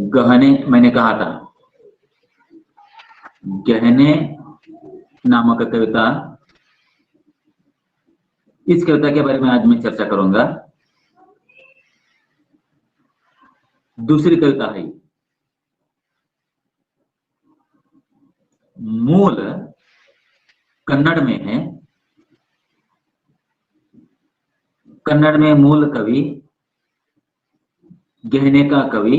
गहने मैंने कहा था, गहने नामक कविता, इस कविता के बारे में आज मैं चर्चा करूंगा। दूसरी कविता है, मूल कन्नड़ में है। कन्नड़ में मूल कवि, गहने का कवि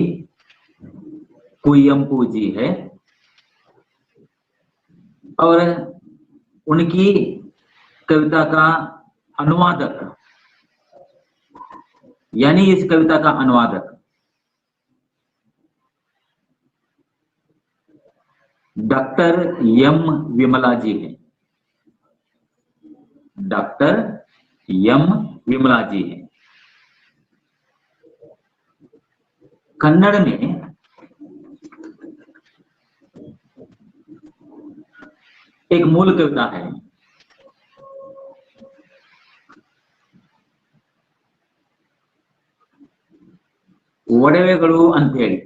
कुवेंपु जी है, और उनकी कविता का अनुवादक, यानी इस कविता का अनुवादक डॉक्टर एम विमला जी है। डॉक्टर एम विमला जी है। कन्नड़ में एक मूल कविता है, ಒಡವೆಗಳು ಅಂತ ಹೇಳಿ।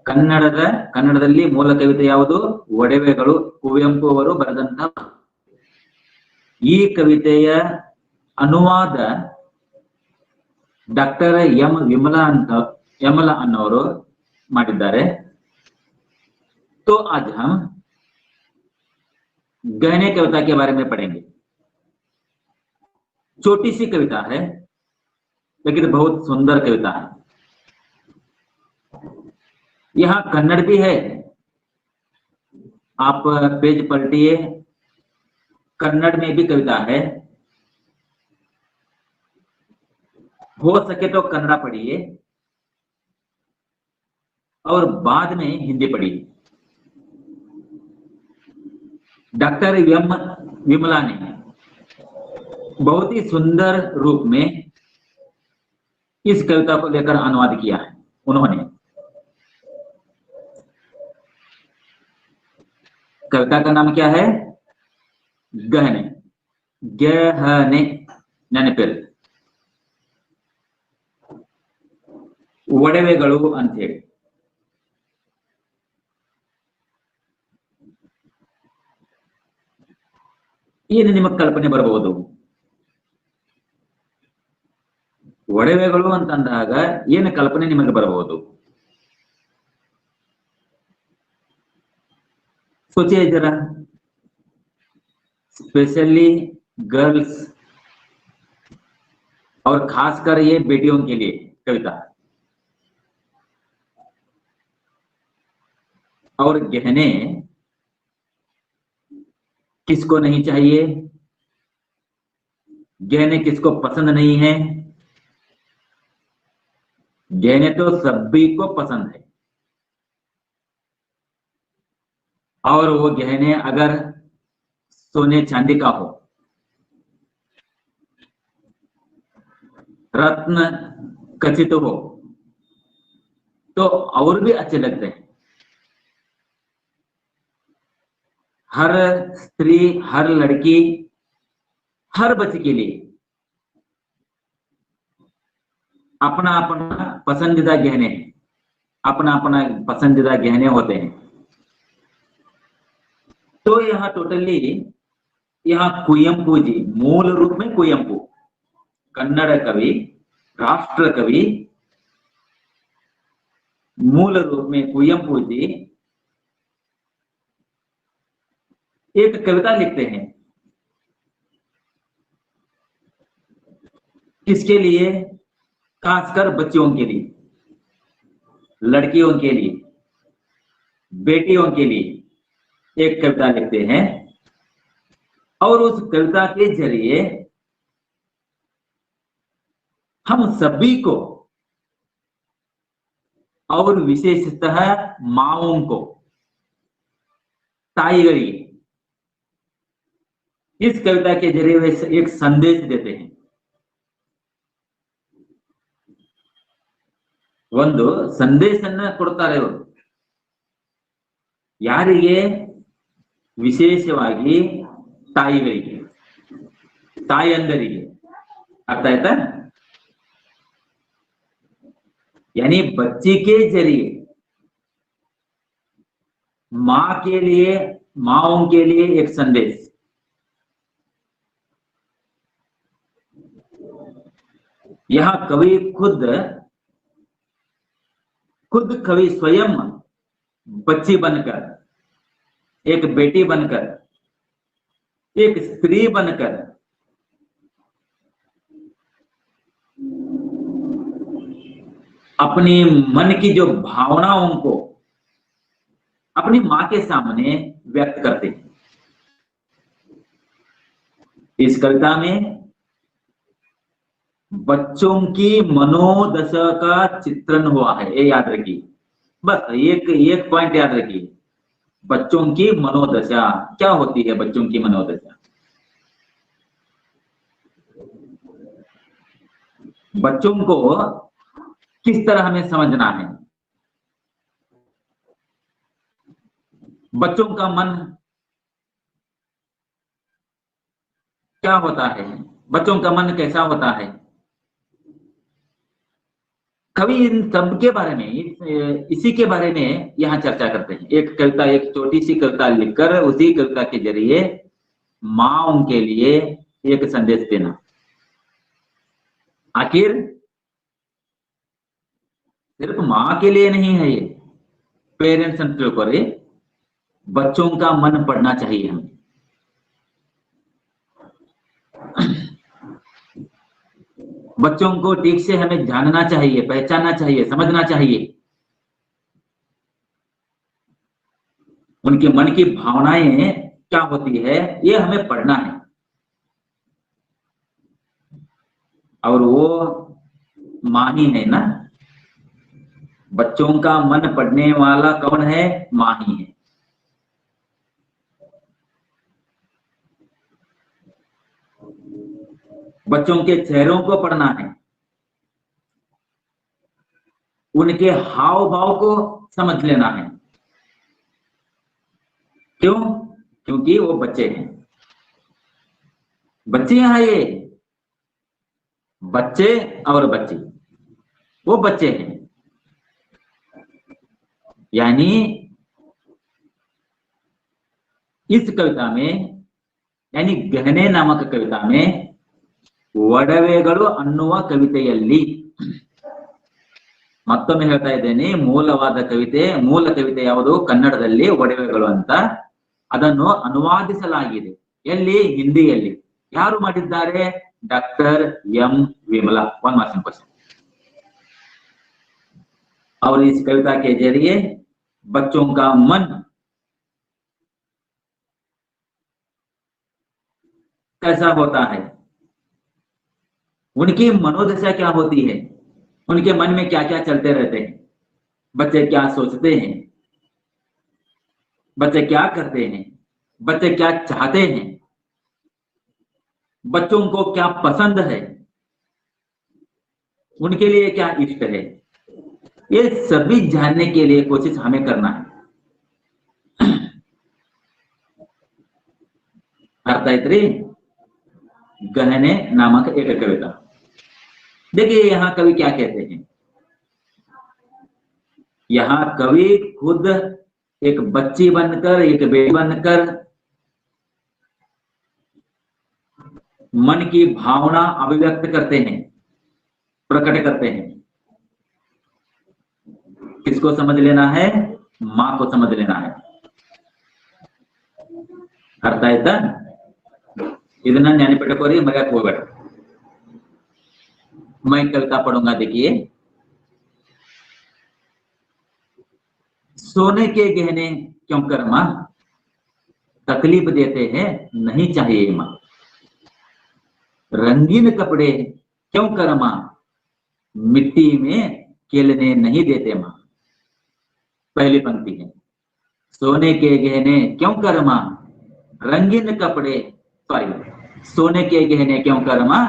ಕನ್ನಡದಲ್ಲಿ ಮೂಲ ಕವಿತೆ ಯಾವುದು? ಒಡವೆಗಳು, ಕುವೆಂಪು ಅವರು ಬರೆದಂತಹ ಈ ಕವಿತೆಯ ಅನುವಾದ ಡಾಕ್ಟರ್ ಎಂ ವಿಮಲಾ ಅನ್ನೋರು ಮಾಡಿದ್ದಾರೆ। तो आज हम गहने कविता के बारे में पढ़ेंगे। छोटी सी कविता है, लेकिन बहुत सुंदर कविता है। यहाँ कन्नड़ भी है, आप पेज पलटिए, कन्नड़ में भी कविता है। हो सके तो कन्नड़ा पढ़िए और बाद में हिंदी पढ़िए। डॉक्टर एम विमला ने बहुत ही सुंदर रूप में इस कविता को लेकर अनुवाद किया है। उन्होंने कविता का नाम क्या है? गहने। गहने ನೆನಪಿರಲಿ, ಒಡವೆಗಳು ಅಂತ ಹೇಳಿ। ಏನು ನಿಮಗೆ ಕಲ್ಪನೆ ಬರಬಹುದು? ಒಡವೆಗಳು ಅಂತಂದಾಗ ಏನು ಕಲ್ಪನೆ ನಿಮಗೆ ಬರಬಹುದು? सोचिए जरा, स्पेशली गर्ल्स और खासकर ये बेटियों के लिए कविता। और गहने किसको नहीं चाहिए? गहने किसको पसंद नहीं है? गहने तो सभी को पसंद है, और वो गहने अगर सोने चांदी का हो, रत्न खचित हो, तो और भी अच्छे लगते हैं। हर स्त्री, हर लड़की, हर बच्चे के लिए अपना अपना पसंदीदा गहने हैं, अपना अपना पसंदीदा गहने होते हैं। तो यहाँ टोटली, यहाँ कुवेंपु जी, मूल रूप में कुवेंपु, कन्नड़ कवि, राष्ट्र कवि, मूल रूप में कुवेंपु जी एक कविता लिखते हैं। किसके लिए? खासकर बच्चियों के लिए, लड़कियों के लिए, बेटियों के लिए एक कविता लिखते हैं, और उस कविता के जरिए हम सभी को, और विशेषतः माओं को, ताईगरी, इस कविता के जरिए वे एक संदेश देते हैं। ಒಂದು ಸಂದೇಶನ್ನ ಕೊಡ್ತಾರೆ ಅವರು। ಯಾರಿಗೆ? ವಿಶೇಷವಾಗಿ ತಾಯಿಗಳಿಗೆ, ತಾಯಂದರಿಗೆ। ಅರ್ಥ ಆಯ್ತಾ? यानी बच्ची के जरिए मां के लिए, माओं के लिए एक संदेश। यहां कवि खुद कवि स्वयं बच्ची बनकर, एक बेटी बनकर, एक स्त्री बनकर अपनी मन की जो भावनाओं को अपनी मां के सामने व्यक्त करते हैं। इस कविता में बच्चों की मनोदशा का चित्रण हुआ है, ये याद रखिए। बस एक पॉइंट याद रखिए, बच्चों की मनोदशा क्या होती है। बच्चों की मनोदशा, बच्चों को किस तरह हमें समझना है। बच्चों का मन क्या होता है, बच्चों का मन कैसा होता है। कवि इन सब के बारे में, इसी के बारे में यहाँ चर्चा करते हैं। एक कविता, एक छोटी सी कविता लिखकर उसी कविता के जरिए मां के लिए एक संदेश देना। आखिर सिर्फ मां के लिए नहीं है ये, पेरेंट्स एंड करे, बच्चों का मन पढ़ना चाहिए हमें। बच्चों को ठीक से हमें जानना चाहिए, पहचानना चाहिए, समझना चाहिए। उनके मन की भावनाएं क्या होती है, ये हमें पढ़ना है। और वो मां ही है ना, बच्चों का मन पढ़ने वाला कौन है, मां ही है। बच्चों के चेहरों को पढ़ना है, उनके हाव भाव को समझ लेना है। क्यों? क्योंकि वो बच्चे हैं। बच्चे हैं ये, बच्चे और बच्ची, वो बच्चे हैं। यानी इस कविता में, यानी गहने नामक कविता में ಒಡವೆಗಳು ಅನ್ನುವ ಕವಿತೆಯಲ್ಲಿ, ಮತ್ತೊಮ್ಮೆ ಹೇಳ್ತಾ ಇದ್ದೇನೆ, ಮೂಲವಾದ ಕವಿತೆ, ಮೂಲ ಕವಿತೆ ಯಾವುದು, ಕನ್ನಡದಲ್ಲಿ ಒಡವೆಗಳು ಅಂತ. ಅದನ್ನು ಅನುವಾದಿಸಲಾಗಿದೆ ಎಲ್ಲಿ, ಹಿಂದಿಯಲ್ಲಿ. ಯಾರು ಮಾಡಿದ್ದಾರೆ, doctor M Vimala. 1 marks question. और इस कविता के जरिए बच्चों का मन कैसा होता है, उनकी मनोदशा क्या होती है, उनके मन में क्या क्या चलते रहते हैं, बच्चे क्या सोचते हैं, बच्चे क्या करते हैं, बच्चे क्या चाहते हैं, बच्चों को क्या पसंद है, उनके लिए क्या इष्ट है, ये सभी जानने के लिए कोशिश हमें करना है। अर्थ आयत्री गहने नामक एक कविता। देखिए यहां कवि क्या कहते हैं। यहां कवि खुद एक बच्ची बनकर, एक बेटी बनकर मन की भावना अभिव्यक्त करते हैं, प्रकट करते हैं। किसको समझ लेना है, मां को समझ लेना है। अर्थ आयता, ಇದನ್ನ ನೆನಪಿಟ್ಟುಕೋರಿ, ಮರೆಯಕ್ಕೆ ಹೋಗಬೇಡ। मैं कविता पढ़ूंगा, देखिए। सोने के गहने क्यों कर मां, तकलीफ देते हैं नहीं चाहिए मां। रंगीन कपड़े क्यों कर मां, मिट्टी में खेलने नहीं देते मां। पहली पंक्ति है, सोने के गहने क्यों कर मां, रंगीन कपड़े, सॉरी, सोने के गहने क्यों कर मां,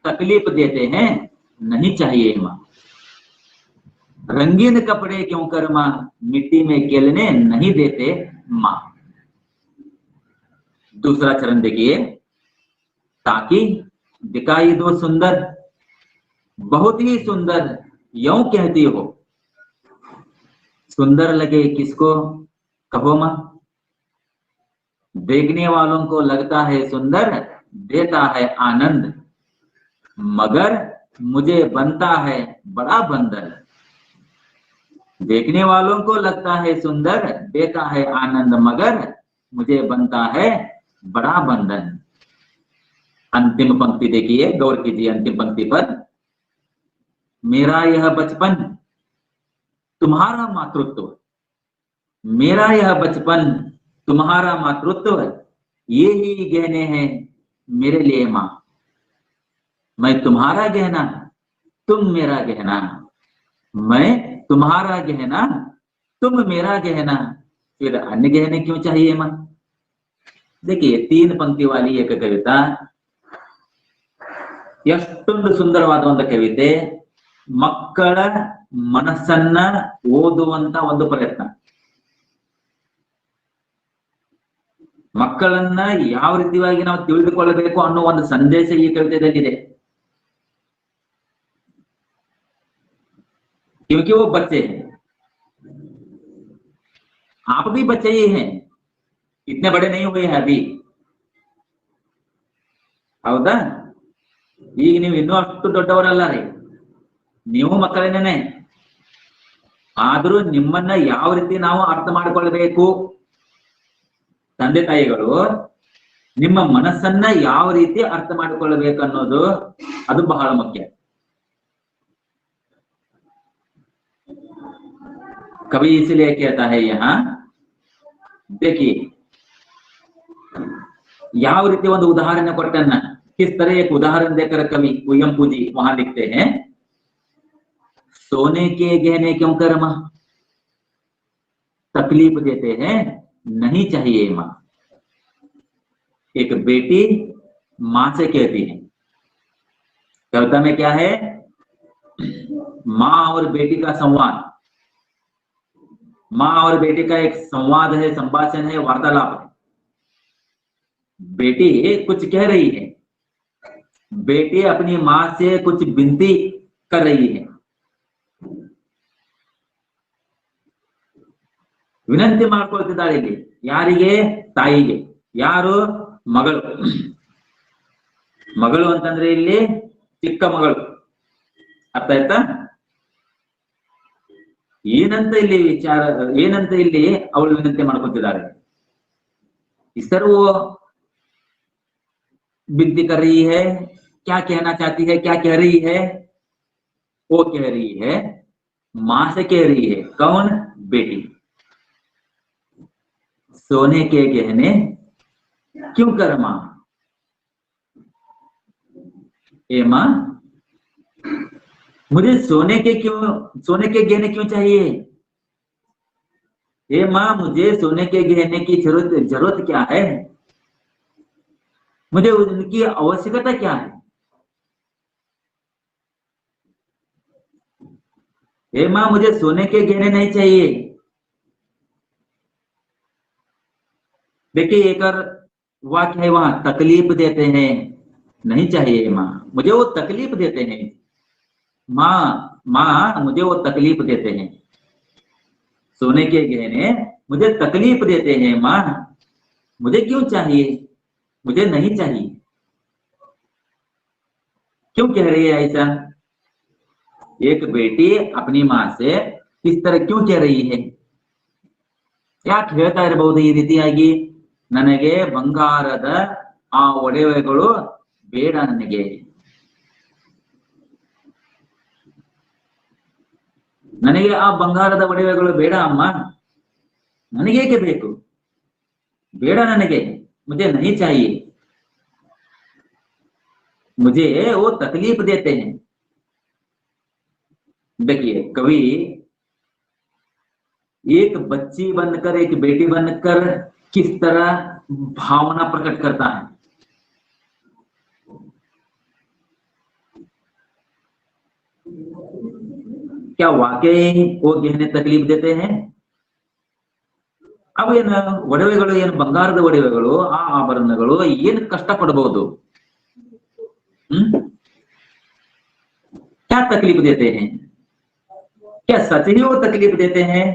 तकलीफ देते हैं नहीं चाहिए मां। रंगीन कपड़े क्यों कर मां, मिट्टी में खेलने नहीं देते मां। दूसरा चरण देखिए, ताकि दिखाई दो सुंदर, बहुत ही सुंदर यूं कहती हो, सुंदर लगे किसको कहो मां, देखने वालों को लगता है सुंदर, देता है आनंद, मगर मुझे बनता है बड़ा बंधन। देखने वालों को लगता है सुंदर, देता है आनंद, मगर मुझे बनता है बड़ा बंधन। अंतिम पंक्ति देखिए, गौर कीजिए अंतिम पंक्ति पर। मेरा यह बचपन तुम्हारा मातृत्व, मेरा यह बचपन तुम्हारा मातृत्व, ये ही गहने हैं मेरे लिए मां। मैं तुम्हारा गहना, तुम मेरा गहना, मैं तुम्हारा गहना, तुम मेरा गहना, फिर अन्य गहने क्यों चाहिए मां। देखिए 3 पंक्ति वाली एक कविता, ಎಷ್ಟೊಂದು ಸುಂದರವಾದ ಒಂದು ಕವಿತೆ, ಮಕ್ಕಳ ಮನಸ್ಸನ್ನ ಓದುವಂತ ಒಂದು ಪ್ರಯತ್ನ. ಮಕ್ಕಳನ್ನ ಯಾವ ರೀತಿಯಾಗಿ ನಾವು ತಿಳಿದುಕೊಳ್ಳಬೇಕು ಅನ್ನೋ ಒಂದು ಸಂದೇಶ ಈ ಕವಿತೆಯಲ್ಲಿದೆ. क्योंकि वो बच्चे हैं, आप भी बच्चे ही हैं, इतने बड़े नहीं हुए हैं अभी, ಹೌದಾ? ಈಗ ನೀವು ಇನ್ನೂ ಅಷ್ಟು ದೊಡ್ಡವರಲ್ಲ ರೀ, ನೀವು ಮಕ್ಕಳೇನೇನೆ. ಆದ್ರೂ ನಿಮ್ಮನ್ನ ಯಾವ ರೀತಿ ನಾವು ಅರ್ಥ ಮಾಡಿಕೊಳ್ಬೇಕು, ತಂದೆ ತಾಯಿಗಳು ನಿಮ್ಮ ಮನಸ್ಸನ್ನ ಯಾವ ರೀತಿ ಅರ್ಥ ಮಾಡಿಕೊಳ್ಳಬೇಕು ಅನ್ನೋದು ಅದು ಬಹಳ ಮುಖ್ಯ. कवि इसलिए कहता है यहाँ, देखिए ಯಾವ ರೀತಿ ಒಂದು ಉದಾಹರಣೆ ಕೊಟ್ಟನ್ನ, किस तरह एक उदाहरण देकर कवि कुवेंपु जी वहां लिखते हैं, सोने के गहने क्यों कर मां, तकलीफ देते हैं नहीं चाहिए मां। एक बेटी मां से कहती है, कविता में क्या है, मां और बेटी का संवाद, मां और बेटी का एक संवाद है, संभाषण है, वार्तालाप है। बेटी कुछ कह रही है, बेटी अपनी मां से कुछ विनती कर रही है, ವಿನಂತಿ ಮಾಡ್ಕೊಳ್ತಿದ್ದಾಳೆ ಇಲ್ಲಿ. ಯಾರಿಗೆ? ತಾಯಿಗೆ. ಯಾರು? ಮಗಳು. ಮಗಳು ಅಂತಂದ್ರೆ ಇಲ್ಲಿ ಚಿಕ್ಕ ಮಗಳು, ಅರ್ಥ ಆಯ್ತಾ? ಏನಂತ ಇಲ್ಲಿ ವಿಚಾರ, ಏನಂತ ಇಲ್ಲಿ ಅವಳು ವಿನಂತಿ ಮಾಡ್ಕೊತಿದ್ದಾರೆ. सर वो विनती कर रही है, क्या कहना चाहती है, क्या कह रही है? वो कह रही है, मां से कह रही है. कौन? बेटी. सोने के गहने क्यों कर मां, ए मां मुझे सोने के गहने क्यों चाहिए? ए मां मुझे सोने के गहने की जरूरत क्या है, मुझे उनकी आवश्यकता क्या है? ए मां मुझे सोने के गहने नहीं चाहिए. देखिए एक और वाक्य है वहां, तकलीफ देते हैं नहीं चाहिए मां, मुझे वो तकलीफ देते हैं मां मुझे वो तकलीफ देते हैं. सोने के गहने मुझे तकलीफ देते हैं मां, मुझे क्यों चाहिए, मुझे नहीं चाहिए. क्यों कह रही है ऐसा? एक बेटी अपनी मां से किस तरह क्यों कह रही है? ಯಾಕೆ ಹೇಳ್ತಾ ಇರಬಹುದು ಈ ರೀತಿಯಾಗಿ, ನನಗೆ ಬಂಗಾರದ ಆ ಒಡವೆಗಳು ಬೇಡ, ನನಗೆ ಆ ಬಂಗಾರದ ಒಡವೆಗಳು ಬೇಡ ಅಮ್ಮ, ನನಗೇಕೆ ಬೇಕು, ಬೇಡ ನನಗೆ, मुझे नहीं चाहिए. मुझे वो तकलीफ देते हैं. देखिए कवि एक बच्ची बनकर, एक बेटी बनकर किस तरह भावना प्रकट करता है. क्या वाकई वो गहने तकलीफ देते हैं? ಅವು ಏನು ಒಡವೆಗಳು, ಏನು ಬಂಗಾರದ ಒಡವೆಗಳು, ಆ ಆಭರಣಗಳು ಏನು ಕಷ್ಟ ಪಡಬಹುದು? क्या तकलीफ देते हैं? क्या सच ही वो तकलीफ देते हैं?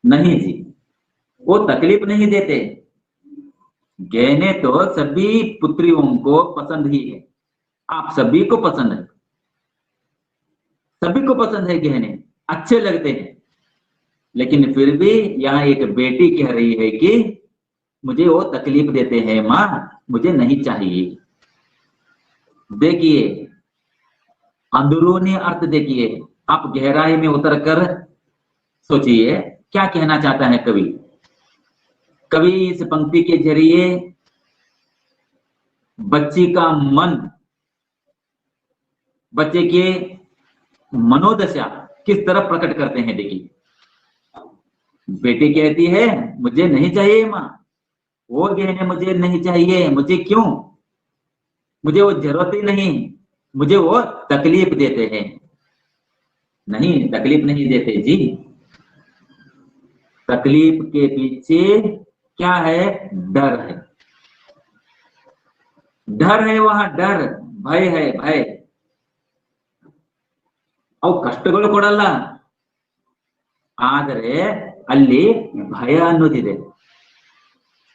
नहीं जी, वो तकलीफ नहीं देते। गहने तो सभी पुत्रियों को पसंद ही है, आप सभी को पसंद है, सभी को पसंद है, गहने अच्छे लगते हैं। लेकिन फिर भी यहाँ एक बेटी कह रही है कि मुझे वो तकलीफ देते हैं माँ, मुझे नहीं चाहिए। देखिए अंदरूनी अर्थ देखिए, आप गहराई में उतर कर सोचिए क्या कहना चाहता है कवि। कवि इस पंक्ति के जरिए बच्ची का मन, बच्चे के मनोदशा किस तरह प्रकट करते हैं। देखिए बेटी कहती है मुझे नहीं चाहिए माँ, वो गहने मुझे नहीं चाहिए, मुझे क्यों, मुझे वो जरूरत ही नहीं, मुझे वो तकलीफ देते हैं। नहीं, तकलीफ नहीं देते जी। तकलीफ के पीछे क्या है? डर है, डर है, वहां डर, भय है, भय। ಅವು ಕಷ್ಟಗಳು ಕೊಡಲ್ಲ, ಆದರೆ ಅಲ್ಲಿ ಭಯ ಅನ್ನೋದಿದೆ.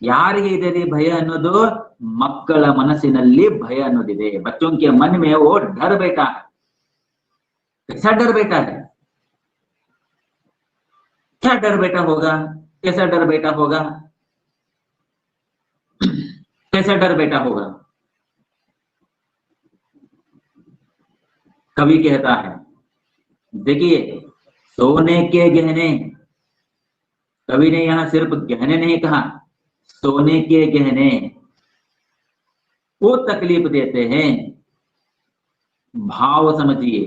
ಯಾರಿಗೆ ಇದೆ ರೀ ಭಯ ಅನ್ನೋದು? ಮಕ್ಕಳ ಮನಸ್ಸಿನಲ್ಲಿ ಭಯ ಅನ್ನೋದಿದೆ. बच्चों के मन में वो डर बैठा है. कैसा डर बैठा है? क्या डर बैठा होगा? कैसा डर बैठा होगा? कैसा डर बैठा होगा? कवि कहता है, देखिए सोने के गहने, कवि ने यहां सिर्फ गहने नहीं कहा, सोने के गहने वो तकलीफ देते हैं। भाव समझिए,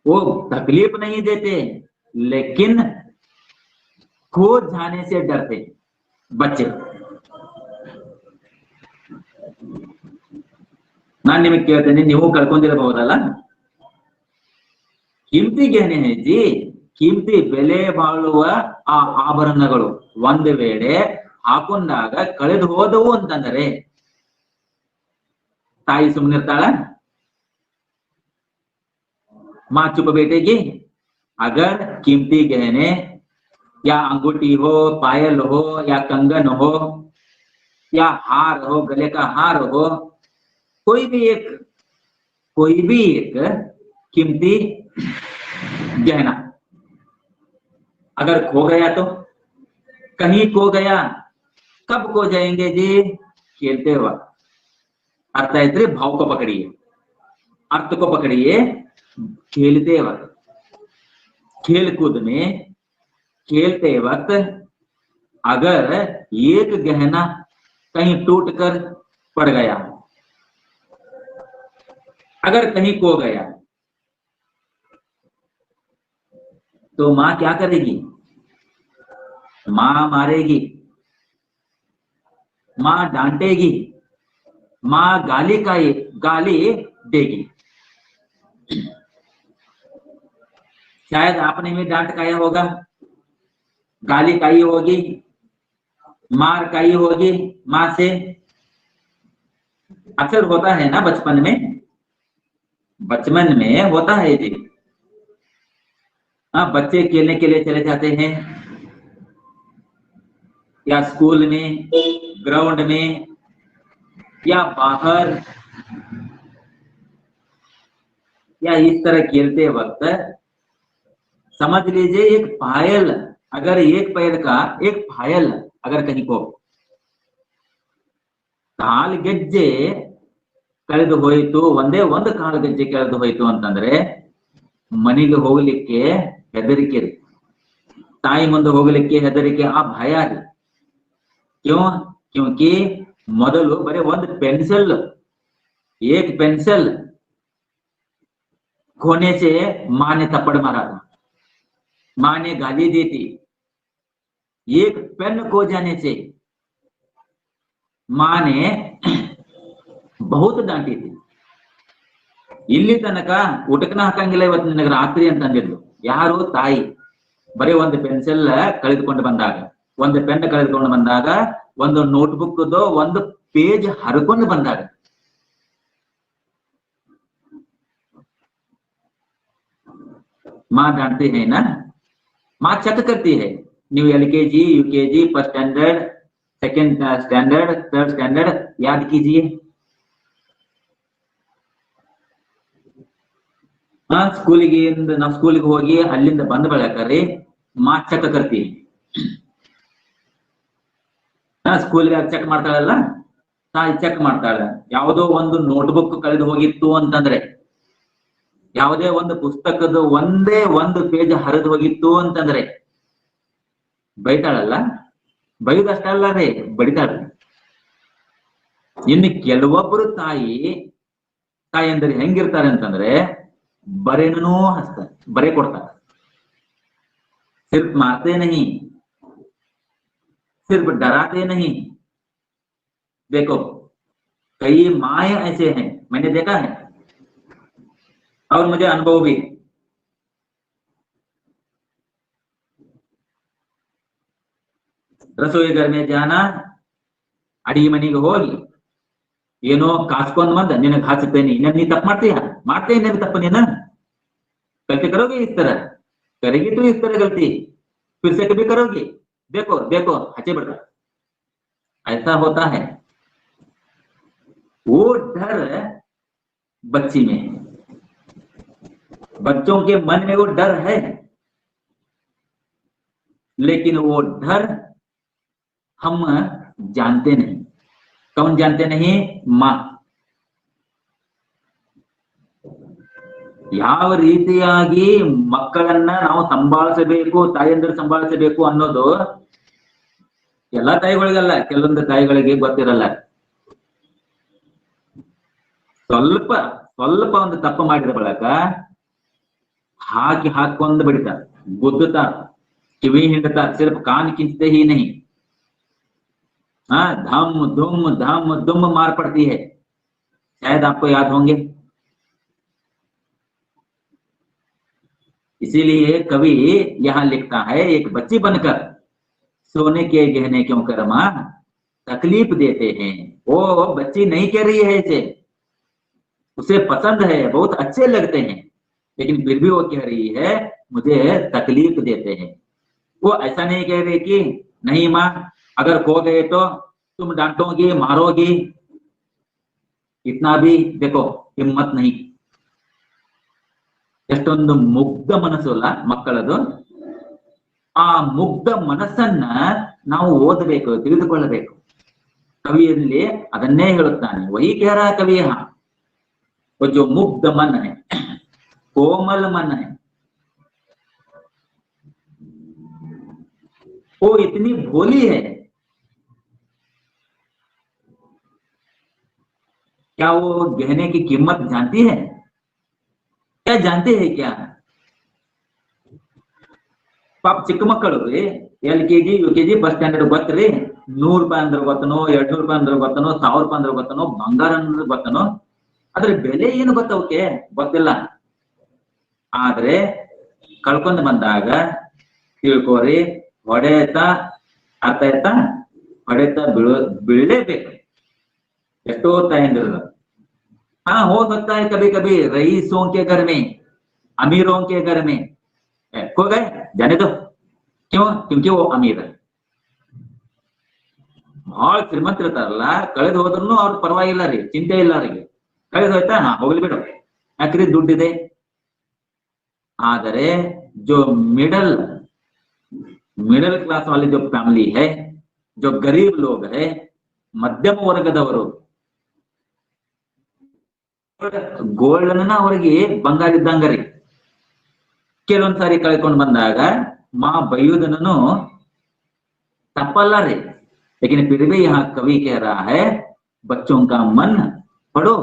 वो तकलीफ नहीं देते लेकिन खो जाने से डरते बच्चे। ನಾನು ನಿಮಗೆ ಕೇಳ್ತೇನೆ, ನೀವು ಕಳ್ಕೊಂಡಿರಬಹುದಲ್ಲ? कीमती गहने हैं जी, कीमती ಬೆಲೆ ಬಾಳುವ ಆ ಆಭರಣಗಳು ಒಂದು ವೇಳೆ ಹಾಕೊಂಡಾಗ ಕಳೆದು ಹೋದವು ಅಂತಂದರೆ ತಾಯಿ ಸುಮ್ಮನಿರ್ತಾಳ? मां चुप बैठेगी? अगर कीमती गहने या अंगूठी हो, पायल हो, या कंगन हो, या हार हो, गले का हार हो, कोई भी एक कीमती गहना अगर खो गया तो, कहीं खो गया, कब खो जाएंगे जी? खेलते वक्त। अर्थ है, भाव को पकड़िए, अर्थ को पकड़िए। खेलते वक्त, खेल कूद में खेलते वक्त अगर एक गहना कहीं टूट कर पड़ गया, अगर कहीं खो गया, तो मां क्या करेगी? मां मारेगी, मां डांटेगी, मां गाली देगी। शायद आपने भी डांट खाया होगा, गाली खाई होगी, मार खाई होगी मां से। अक्सर होता है ना बचपन में, बचपन में होता है जी। हाँ, बच्चे खेलने के लिए चले जाते हैं, या स्कूल में, ग्राउंड में, या बाहर, या इस तरह खेलते वक्त समझ लीजिए एक पायल, अगर एक पैर का एक पायल अगर कहीं को ಕಾಲ್ಗೆಜ್ಜೆ ಕಳೆದು ಹೋಯಿತು, ಒಂದೇ ಒಂದು ಕಾಲ್ಗೆಜ್ಜೆ ಕಳೆದು ಹೋಯಿತು ಅಂತಂದ್ರೆ ಮನೆಗೆ ಹೋಗ್ಲಿಕ್ಕೆ ಹೆದರಿಕೆ ರೀ, ತಾಯಿ ಮುಂದೆ ಹೋಗ್ಲಿಕ್ಕೆ ಹೆದರಿಕೆ, ಆ ಭಯ ರೀ. क्यों? क्योंकि ಮೊದಲು ಬರೀ ಒಂದು पेंसिल, एक पेंसिल खोने से मां ने थप्पड़ मारा था, मां ने गाली दी थी। एक पेन खो जाने से मां ने बहुत डांटी थी. ಇಲ್ಲಿ ತನಕ ಊಟಕ್ಕನ ಹಾಕಂಗಿಲ್ಲ ಇವತ್ತು ನಿನಗೆ ರಾತ್ರಿ ಅಂತ ಅಂದಿದ್ಲು ಯಾರು? ತಾಯಿ. ಬರೀ ಒಂದು ಪೆನ್ಸಿಲ್ ಕಳೆದುಕೊಂಡು ಬಂದಾಗ, ಒಂದು ಪೆನ್ ಕಳೆದುಕೊಂಡು ಬಂದಾಗ, ಒಂದು ನೋಟ್ಬುಕ್ ಒಂದು ಪೇಜ್ ಹರ್ಕೊಂಡು ಬಂದಾಗ, माँ डांटती है ना, माँ चेक करती है। New LKG UKG first standard second standard third standard याद कीजिए। ಸ್ಕೂಲಿಗೆ ನಾವು ಸ್ಕೂಲಿಗೆ ಹೋಗಿ ಅಲ್ಲಿಂದ ಬಂದ ಬಳಕರಿ ಮಾ ಚೆಕ್ ಕರ್ತೀವಿ. ಸ್ಕೂಲ್ಗೆ ಚೆಕ್ ಮಾಡ್ತಾಳಲ್ಲ, ತಾಯಿ ಚೆಕ್ ಮಾಡ್ತಾಳೆ. ಯಾವುದೋ ಒಂದು ನೋಟ್ಬುಕ್ ಕಳೆದು ಹೋಗಿತ್ತು ಅಂತಂದ್ರೆ, ಯಾವುದೇ ಒಂದು ಪುಸ್ತಕದ ಒಂದೇ ಒಂದು ಪೇಜ್ ಹರಿದು ಹೋಗಿತ್ತು ಅಂತಂದ್ರೆ ಬೈತಾಳಲ್ಲ. ಬೈದಷ್ಟಲ್ಲ ರೀ, ಬಡಿತಾಳ. ಇನ್ನು ಕೆಲವೊಬ್ಬರು ತಾಯಿ ಅಂದ್ರೆ ಹೆಂಗಿರ್ತಾರೆ ಅಂತಂದ್ರೆ बरेनू हंसता बरे कोड़ता, सिर्फ मारते नहीं, सिर्फ डराते नहीं। देखो कई माएँ ऐसे हैं, मैंने देखा है और मुझे अनुभव भी। रसोई घर में जाना, अड़ी मनीगे होगी ಏನೋ ಕಾಸ್ಕೊಂಡ್ ಬಂದ ನಿನಗೆ ಹಾಕ್ತೇನೆ, ನೀ ತಪ್ಪು ಮಾಡ್ತೀಯ, ಮಾಡ್ತೇ नहीं तप नहीं ना, गलती करोगे इस तरह, करेगी तो इस तरह गलती, फिर से कभी करोगी, देखो देखो हंसे बढ़ता। ऐसा होता है। वो डर बच्ची में, बच्चों के मन में वो डर है, लेकिन वो डर हम जानते नहीं। कौन जानते नहीं? माँ। ಯಾವ ರೀತಿಯಾಗಿ ಮಕ್ಕಳನ್ನ ನಾವು ಸಂಭಾಳಿಸಬೇಕು, ತಾಯಂದಿರು ಸಂಭಾಳಿಸಬೇಕು ಅನ್ನೋದು ಎಲ್ಲಾ ತಾಯಿಗಳಿಗಲ್ಲ, ಕೆಲವೊಂದು ತಾಯಿಗಳಿಗೆ ಗೊತ್ತಿರಲ್ಲ. ಸ್ವಲ್ಪ ಒಂದು ತಪ್ಪು ಮಾಡಿದ ಬಳಕ ಹಾಕೊಂಡು ಬಿಡ್ತಾರ, ಗುದ್ದುತ್ತಾರ, ಕಿವಿ ಹಿಂಡ್ತಾರ, ಸಿರ್ಫ್ ಕಾನ್ खींचते ही नहीं, धम धम मार पड़ती है। शायद आपको याद होंगे। इसीलिए कवि यहाँ लिखता है, एक बच्ची बनकर सोने के गहने क्यों कर मां तकलीफ देते हैं। वो बच्ची नहीं कह रही है इसे, उसे पसंद है, बहुत अच्छे लगते हैं, लेकिन फिर भी वो कह रही है मुझे तकलीफ देते हैं। वो ऐसा नहीं कह रही कि नहीं माँ अगर खो गए तो तुम डांटोगी मारोगी, इतना भी देखो हिम्मत नहीं। ಎಷ್ಟೊಂದು ಮುಗ್ಧ ಮನಸ್ಸು ಅಲ್ಲ ಮಕ್ಕಳದು. ಆ ಮುಗ್ಧ ಮನಸ್ಸನ್ನ ನಾವು ಓದಬೇಕು, ತಿಳಿದುಕೊಳ್ಳಬೇಕು. ಕವಿಯಲ್ಲಿ ಅದನ್ನೇ ಹೇಳುತ್ತಾನೆ, ವಹಿ ಕಹ ರಹಾ ಕವಿ ಯಹಾं, वो जो मुग्ध मन है, कोमल मन है, वो इतनी भोली है। क्या वो गहने की कीमत जानती है? क्या जानते हैं क्या? ಪಾಪ ಚಿಕ್ಕ ಮಕ್ಕಳಿಗೆ LKG UKG ಫಸ್ಟ್ ಸ್ಟ್ಯಾಂಡರ್ಡ್ ಗೊತ್ತರಿ, 100 ರೂಪಾಯಿ ಅಂದ್ರೆ ಗೊತ್ತನೋ, 200 ರೂಪಾಯಿ ಅಂದ್ರೆ ಗೊತ್ತನೋ, 1000 ರೂಪಾಯಿ ಅಂದ್ರೆ ಗೊತ್ತನೋ, ಬಂಗಾರ ಅಂದ್ರೆ ಗೊತ್ತನೋ, ಅದ್ರ ಬೆಲೆ ಏನು ಗೊತ್ತವಕ್ಕೆ ಗೊತ್ತಿಲ್ಲ. ಆದ್ರೆ ಕಳ್ಕೊಂಡ್ ಬಂದಾಗ ತಿಳ್ಕೋರಿ, ಹೊಡೆತ ಅರ್ಥ ಆಯ್ತಾ, ಹೊಡೆತ ಬೀಳಲೇಬೇಕು. ಎಷ್ಟೋ ತಾಯಂದಿರು हो सकता है कभी कभी रईसों के घर में, अमीरों के घर में खो गए, जाने दो, क्यों? क्योंकि वो अमीर है, ಬಹಳ ಶ್ರೀಮಂತ ಇರ್ತಾರಲ್ಲ, ಕಳೆದು ಹೋದ್ರು ಅವ್ರ ಪರವಾಗಿಲ್ಲ ರೀ, ಚಿಂತೆ ಇಲ್ಲ ಅವ್ರಿಗೆ. ಕಳೆದು ಹೋಯ್ತಾ ಹೋಗ್ಲಿ ಬಿಡು, ಯಾಕ್ರಿ ದುಡ್ಡಿದೆ. ಆದರೆ जो मिडल क्लास वाली जो फैमिली है, जो गरीब लोग है, मध्यम वर्गदವರು, ಗೋಲ್ಡ್ ಅನ್ನ ಅವರಿಗೆ ಬಂಗಾರ ಇದ್ದಂಗರಿ. ಕೆಲವೊಂದ್ಸಾರಿ ಕಳ್ಕೊಂಡ್ ಬಂದಾಗ ಮಾ ಬೈಯುವುದನ್ನು ತಪ್ಪಲ್ಲ ರೀ, लेकिन फिर भी यहाँ कवि कह रहा है बच्चों का मन पढ़ो,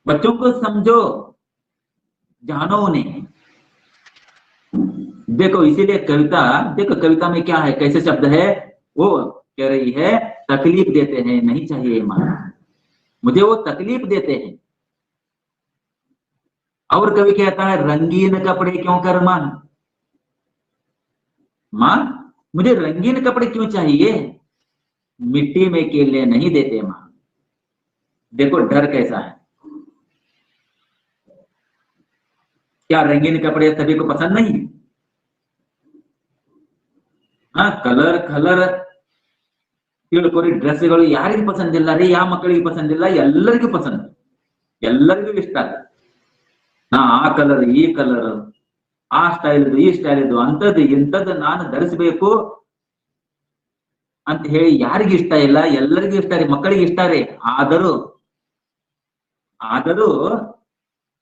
बच्चों को समझो, जानो उन्हें। देखो इसीलिए कविता, देखो कविता में क्या है, कैसे शब्द है, वो कह रही है तकलीफ देते हैं नहीं चाहिए मां, मुझे वो तकलीफ देते हैं। और कवि कहता है रंगीन कपड़े क्यों कर मां, मां मुझे रंगीन कपड़े क्यों चाहिए, मिट्टी में खेलने नहीं देते मां। देखो डर कैसा है, क्या रंगीन कपड़े सभी को पसंद नहीं? हाँ, ಕಲರ್ ಕಲರ್ ತಿಳ್ಕೊರಿ ಡ್ರೆಸ್ಗಳು ಯಾರಿಗೆ ಪಸಂದಿಲ್ಲ ರೀ? ಯಾವ ಮಕ್ಕಳಿಗೆ ಪಸಂದಿಲ್ಲ? ಎಲ್ಲರಿಗೂ ಪಸಂದ್, ಎಲ್ಲರಿಗೂ ಇಷ್ಟ. ಆ ಕಲರ್ ಈ ಕಲರ್, ಆ ಸ್ಟೈಲ್ ಇದು ಈ ಸ್ಟೈಲ್ ಇದು, ಅಂತದ್ದು ಇಂಥದ್ದು ನಾನು ಧರಿಸಬೇಕು ಅಂತ ಹೇಳಿ ಯಾರಿಗೂ ಇಷ್ಟ ಇಲ್ಲ? ಎಲ್ಲರಿಗೂ ಇಷ್ಟ ರೀ, ಮಕ್ಕಳಿಗೆ ಇಷ್ಟ ರೀ. ಆದರೂ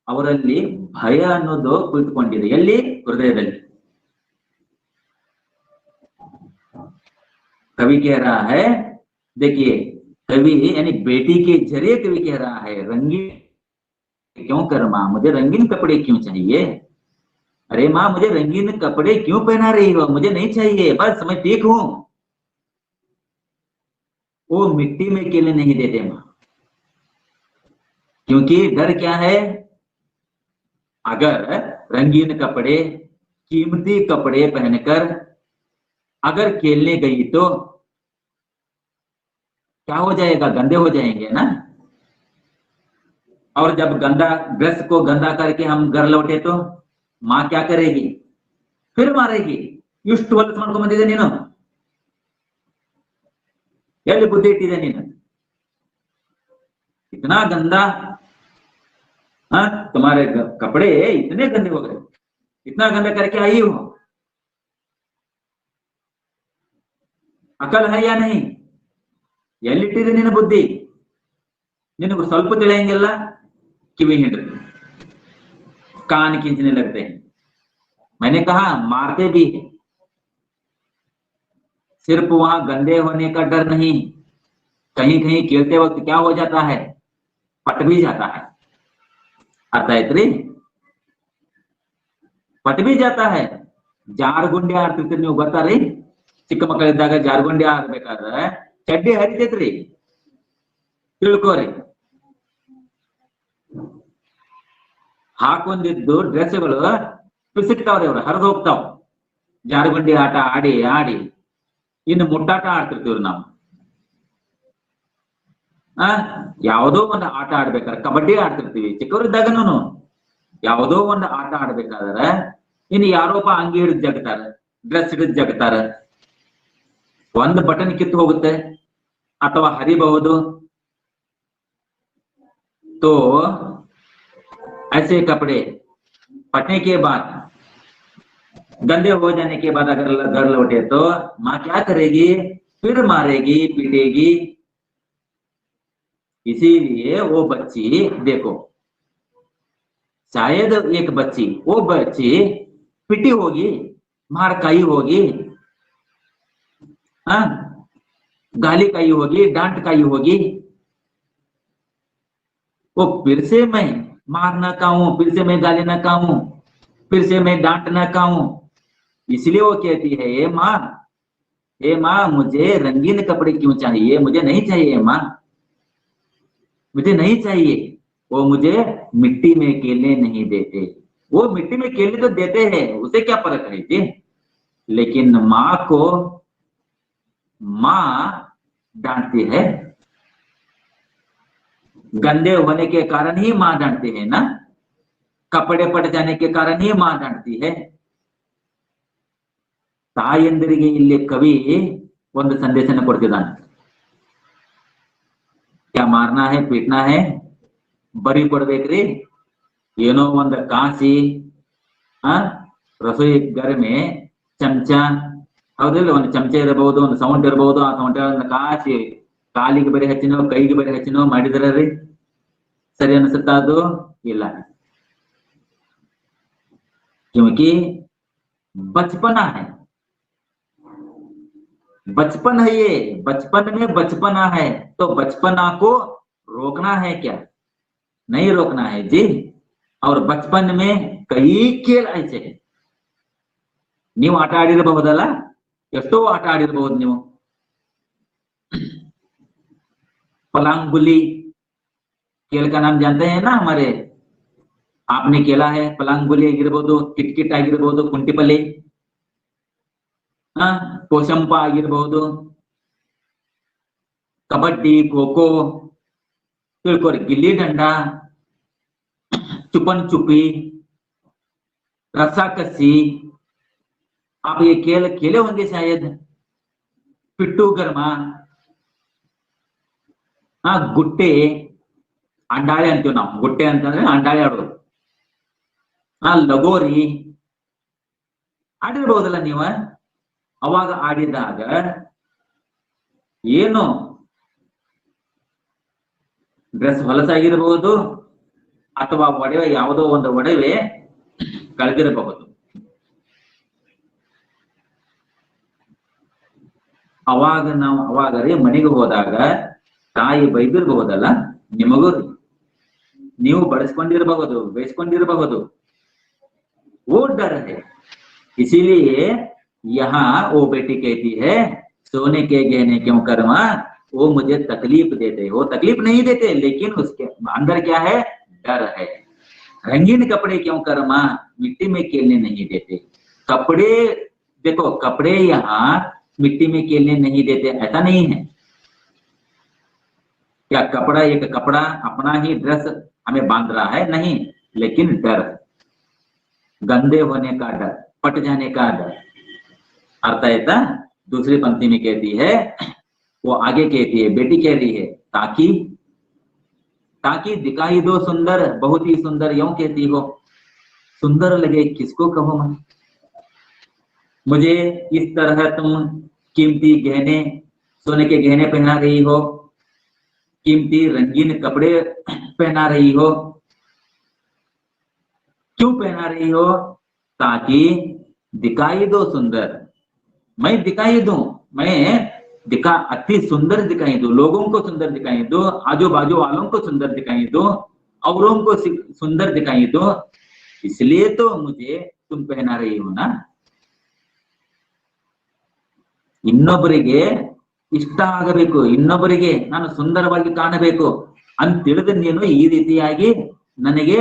ಅವರಲ್ಲಿ ಭಯ ಅನ್ನೋದು ಕುಳಿತುಕೊಂಡಿದೆ. ಎಲ್ಲಿ? ಹೃದಯದಲ್ಲಿ. कवि कह रहा है, देखिए कवि यानी बेटी के जरिए कवि कह रहा है, रंगीन क्यों कर माँ, मुझे रंगीन कपड़े क्यों चाहिए? अरे माँ, मुझे रंगीन कपड़े क्यों पहना रही हो? मुझे नहीं चाहिए, बस मैं ठीक हूं। वो मिट्टी में केले नहीं देते माँ, क्योंकि डर क्या है? अगर रंगीन कपड़े, कीमती कपड़े पहनकर अगर खेलने गई तो क्या हो जाएगा? गंदे हो जाएंगे ना। और जब गंदा ड्रेस को गंदा करके हम घर लौटे तो माँ क्या करेगी? फिर मारेगी। ಇಷ್ಟು ಹೊಲಸು ಮಾಡ್ಕೊಂಡ್ ಬಂದಿದೆ ನೀನು, ಎಲ್ಲಿ ಬುದ್ಧಿ ಇಟ್ಟಿದೆ ನೀನು? इतना गंदा, हाँ तुम्हारे कपड़े इतने गंदे हो गए, इतना गंदा करके आई हो, अकल है या नहीं? ಎಲ್ಲಿಟ್ಟಿದೆ ನಿನ್ನ ಬುದ್ಧಿ? ನಿನಗೂ ಸ್ವಲ್ಪ ತಿಳಿಯಂಗಿಲ್ಲ, ಕಿವಿ ಹಿಂಡ್ರಿ, कान खींचने लगते हैं। मैंने कहा मारते भी है, सिर्फ वहां गंदे होने का डर नहीं, कहीं कहीं खेलते वक्त क्या हो जाता है? पट भी जाता है। आता है त्री, ಪಟ್ ಬಿ ಜಾತಾ ಹೈ. ಜಾರುಗುಂಡಿ ಆಡ್ತಿರ್ತೀರಿ ನೀವು, ಗೊತ್ತಾರಿ? ಚಿಕ್ಕ ಮಕ್ಕಳಿದ್ದಾಗ ಜಾರುಗುಂಡಿ ಆಡ್ಬೇಕಾದ್ರೆ ಚಡ್ಡಿ ಹರಿತೈತ್ರಿ, ತಿಳ್ಕೋರಿ. ಹಾಕೊಂಡಿದ್ದು ಡ್ರೆಸ್ಗಳು ಪಿಸಿಕ್ತಾವ್ರಿ, ಅವ್ರು ಹರಿದು ಹೋಗ್ತಾವ. ಜಾರುಗುಂಡಿ ಆಟ ಆಡಿ ಆಡಿ ಇನ್ನು ಮುಟ್ಟಾಟ ಆಡ್ತಿರ್ತೀವ್ರಿ ನಾವು. ಯಾವುದೋ ಒಂದು ಆಟ ಆಡ್ಬೇಕಾದ್ರೆ, ಕಬಡ್ಡಿ ಆಡ್ತಿರ್ತೀವಿ ಚಿಕ್ಕವರಿದ್ದಾಗನು. ಯಾವುದೋ ಒಂದು ಆಟ ಆಡ್ಬೇಕಾದ್ರೆ ಇನ್ನು ಯಾರೋಪ ಅಂಗಿ ಹಿಡಿದು ಜಗತಾರ, ಡ್ರೆಸ್ ಹಿಡಿದು ಜಗತಾರ, ಒಂದು ಬಟನ್ ಕಿತ್ತು ಹೋಗುತ್ತೆ ಅಥವಾ ಹರಿಬಹುದು. तो ऐसे कपड़े फटने के बाद, गंदे हो जाने के बाद अगर घर लौटे तो माँ क्या करेगी? फिर मारेगी, पीटेगी। इसीलिए वो बच्ची, देखो शायद एक बच्ची, वो बच्ची पिटी होगी, मार खाई होगी, हाँ गाली खाई होगी, डांट खाई होगी, वो फिर से मैं मार ना खाऊं, फिर से मैं गाली ना खाऊं, फिर से मैं डांट ना खाऊं। इसलिए वो कहती है, ए माँ मुझे रंगीन कपड़े क्यों चाहिए? मुझे नहीं चाहिए माँ, मुझे नहीं चाहिए। वो मुझे मिट्टी में खेलने नहीं देते। वो मिट्टी में खेलने तो देते हैं, उसे क्या फर्क है जी? लेकिन माँ को माँ डांटती है, गंदे होने के कारण ही माँ डांटती है ना, कपड़े पट जाने के कारण ही माँ डांटती है। ತಾಯಂದಿರಿಗೆ ಇಲ್ಲಿ ಕವಿ ಒಂದು ಸಂದೇಶನ ಕೊಡ್ತಿದ್ದಾನೆ. क्या मारना है, पीटना है, ಬರಿ ಕೊಡ್ಬೇಕ್ರಿ, ಏನೋ ಒಂದು ಕಾಸಿ, ರಸೋಯಿ ಗರ್ ಮೇ ಚಮಚ, ಹೌದಿಲ್ಲ, ಒಂದು ಚಮಚ ಇರಬಹುದು, ಒಂದು ಸೌಂಡ್ ಇರಬಹುದು, ಆ ಸೌಂಡ್ ಕಾಸಿ ಕಾಲಿಗೆ ಬರಿ ಹಚ್ಚಿನೋ ಕೈಗೆ ಬರಿ ಹಚ್ಚಿನೋ ಮಾಡಿದ್ರಿ ಸರಿ ಅನಿಸುತ್ತಾ? ಅದು ಇಲ್ಲ. क्योंकि बचपना है, बचपन है ये, बचपन में बचपना है, तो बचपना को रोकना है क्या? नहीं रोकना है जी। और बचपन में कई खेल ऐसे है, ನೀವು ಆಟ ಆಡಿರಬಹುದಲ್ಲ, ಎಷ್ಟೋ ಆಟ ಆಡಿರಬಹುದು ನೀವು. पलांग गुल्ली खेल का नाम जानते हैं ना हमारे? आपने खेला है पलांग गुल्ली ಆಗಿರಬಹುದು, ಕಿಟ್ಕಿಟ್ ಆಗಿರಬಹುದು, ಕುಂಟಿಪಲ್ಲಿ, ಕೋಶಂಪ ಆಗಿರಬಹುದು, ಕಬಡ್ಡಿ, ಖೋ ಖೋ, ತಿಳ್ಕೊರಿ, ಗಿಲ್ಲಿ ದಂಡ, ಚುಪನ್ ಚುಪ್ಪಿ, रस्साकसी, आप ये खेल खेले होंगे शायद। पिट्टू गरमा, गुट्टे, अंडाळे अंತೀವಿ ನಾವು, ಗುಟ್ಟೆ ಅಂತಂದ್ರೆ ಅಂಡಾಳೆ ಆಡೋದು. ಲಗೋರಿ ಆಡಿರ್ಬಹುದಲ್ಲ ನೀವ. ಅವಾಗ ಆಡಿದಾಗ ಏನು ಡ್ರೆಸ್ ಹೊಲಸಾಗಿರಬಹುದು ಅಥವಾ ಒಡವೆ, ಯಾವುದೋ ಒಂದು ಒಡವೆ ಕಳೆದಿರಬಹುದು. ಅವಾಗ ರೀ ಮನೆಗೆ ಹೋದಾಗ ತಾಯಿ ಬೈದಿರಬಹುದಲ್ಲ ನಿಮಗೂ, ನೀವು ಬಳಸ್ಕೊಂಡಿರಬಹುದು, ಬೇಯಿಸ್ಕೊಂಡಿರಬಹುದು. वो डर है, इसीलिए यहाँ वो बेटी कहती है सोने के गहने क्यों करमा, वो मुझे तकलीफ देते। वो तकलीफ नहीं देते, लेकिन उसके अंदर क्या है, डर है। रंगीन कपड़े क्यों करमा, मिट्टी में खेलने नहीं देते। कपड़े देखो, कपड़े यहाँ मिट्टी में खेलने नहीं देते ऐसा नहीं है। क्या कपड़ा एक कपड़ा अपना ही ड्रेस हमें बांध रहा है, नहीं, लेकिन डर, गंदे होने का डर, पट जाने का डर। अर्थ है। दूसरी पंक्ति में कहती है, वो आगे कहती है, बेटी कह रही है ताकि दिखाई दो सुंदर, बहुत ही सुंदर यूं कहती हो, सुंदर लगे किसको कहो मैं। मुझे इस तरह तुम कीमती गहने, सोने के गहने पहना रही हो, कीमती रंगीन कपड़े पहना रही हो, क्यों पहना रही हो, ताकि दिखाई दो सुंदर, मैं दिखाई दूं, मैं अति सुंदर दिखाई दूं, लोगों को सुंदर दिखाई दो, आजू बाजू वालों को सुंदर दिखाई दो, औरों को सुंदर दिखाई दो, इसलिए तो मुझे तुम पहना रही हो ना। ಇನ್ನೊಬ್ಬರಿಗೆ ಇಷ್ಟ ಆಗಬೇಕು, ಇನ್ನೊಬ್ಬರಿಗೆ ನಾನು ಸುಂದರವಾಗಿ ಕಾಣಬೇಕು ಅಂತ ತಿಳಿದು ನೀನು ಈ ರೀತಿಯಾಗಿ ನನಗೆ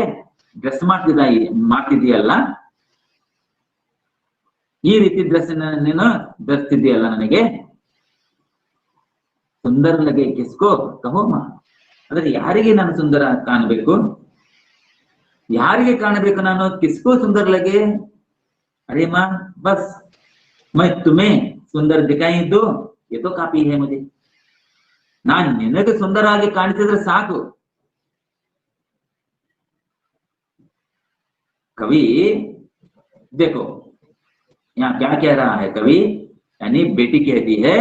ಡ್ರೆಸ್ ಮಾಡ್ತಿದ್ದೀಯಲ್ಲ, ಈ ರೀತಿ ಡ್ರೆಸ್ ನೀನು ಧರಿಸ್ತಿದ್ದೀಯಲ್ಲ, ನನಗೆ ಸುಂದರ ಲಗೆ ಕಿಸ್ಕೋ ಕಹೋಮ, ಅಂದ್ರೆ ಯಾರಿಗೆ ನಾನು ಸುಂದರ ಕಾಣಬೇಕು, ಯಾರಿಗೆ ಕಾಣಬೇಕು ನಾನು, ಕಿಸ್ಕೋ ಸುಂದರ ಲಗೆ, ಅರೆ ಮಾ ಬಸ್ मैं तुम्हें सुंदर दिखाई दो, ये तो काफी है मुझे, नान निनगे सुंदर आगे काಣಿಸಿದ್ರೆ ಸಾಕು। कवि देखो यहाँ क्या कह रहा है कवि, यानी बेटी कहती है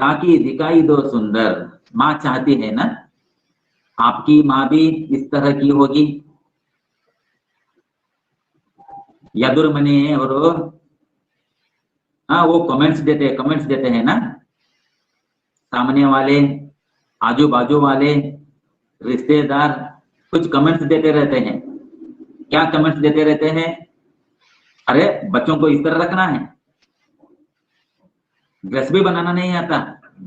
ताकि दिखाई दो सुंदर, माँ चाहती है ना आपकी माँ भी इस तरह की होगी। यदुर्मने और वो कमेंट्स देते हैं ना, सामने वाले, आजू बाजू वाले, रिश्तेदार कुछ कमेंट्स देते रहते हैं। क्या कमेंट्स देते रहते हैं, अरे बच्चों को इस तरह रखना है, ड्रेस भी बनाना नहीं आता,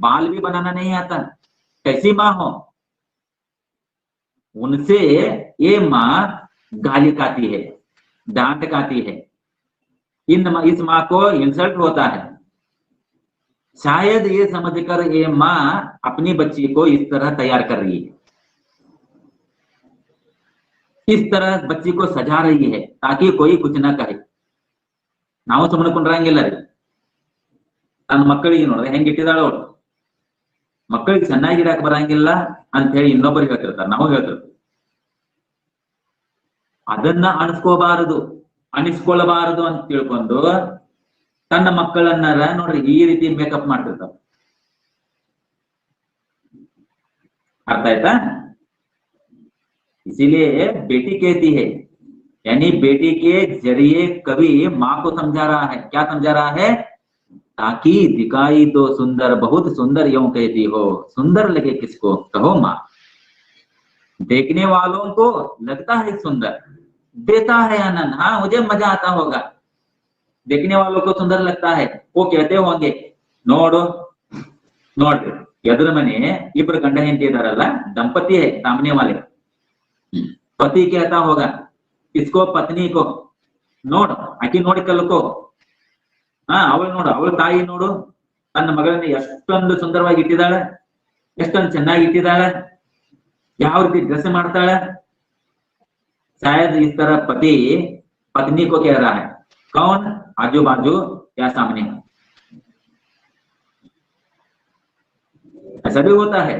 बाल भी बनाना नहीं आता, कैसी माँ हो। उनसे ये माँ गाली खाती है, डांट खाती है, इस माँ को इंसल्ट होता है। शायद ये समझकर ये माँ अपनी बच्ची को इस तरह तैयार कर रही है, इस तरह बच्ची को सजा रही है ताकि कोई कुछ ना कहे। ನಾವು ಸುಮ್ಮನೆ ಕುಂಡ್ರಂಗಿಲ್ಲ ರೀ, ತನ್ನ ಮಕ್ಕಳಿಗೆ ನೋಡ್ರೆ ಹೆಂಗ್ ಇಟ್ಟಿದಾಳ ಅವಳು, ಮಕ್ಕಳಿಗೆ ಚೆನ್ನಾಗಿರಾಕ ಬರಂಗಿಲ್ಲ ಅಂತ ಹೇಳಿ ಇನ್ನೊಬ್ಬರಿಗೆ ಹೇಳ್ತಿರ್ತಾರೆ, ನಾವು ಹೇಳ್ತಿರ್ತೀವಿ, ಅದನ್ನ ಅನಿಸ್ಕೊಳ್ಬಾರದು ಅಂತ ತಿಳ್ಕೊಂಡು ತನ್ನ ಮಕ್ಕಳನ್ನ ನೋಡ್ರಿ ಈ ರೀತಿ ಮೇಕಪ್ ಮಾಡ್ತಿರ್ತಾವ। अर्थ आयता। इसीलिए बेटी कहती है, यानी बेटी के जरिए कवि माँ को समझा रहा है, क्या समझा रहा है, ताकि दिखाई दो सुंदर, बहुत सुंदर यूं कहती हो, सुंदर लगे किसको कहो माँ, देखने वालों को लगता है सुंदर, देता है आनंद, हाँ मुझे मजा आता होगा, देखने वालों को सुंदर लगता है, वो कहते होंगे ನೋಡು ನೋಡ್ರಿ ಎದುರು ಮನೆ ಇಬ್ರು ಗಂಡ ಹೆಂಡತಿ ಇದಾರಲ್ಲ, ದಂಪತಿ है सामने वाले, पति कहता होगा इसको पत्नी को ನೋಡು, ಆಕಿ ನೋಡಿ ಕಲ್ಕೋ, ಅವಳು ನೋಡು, ಅವಳ ತಾಯಿ ನೋಡು ತನ್ನ ಮಗಳನ್ನ ಎಷ್ಟೊಂದು ಸುಂದರವಾಗಿ ಇಟ್ಟಿದ್ದಾಳೆ, ಎಷ್ಟೊಂದು ಚೆನ್ನಾಗಿ ಇಟ್ಟಿದ್ದಾಳೆ, ಯಾವ ರೀತಿ ಡ್ರೆಸ್ ಮಾಡ್ತಾಳೆ। शायद इस तरह पति पत्नी को कह रहा है। कौन? आजू बाजू या सामने? ऐसा भी होता है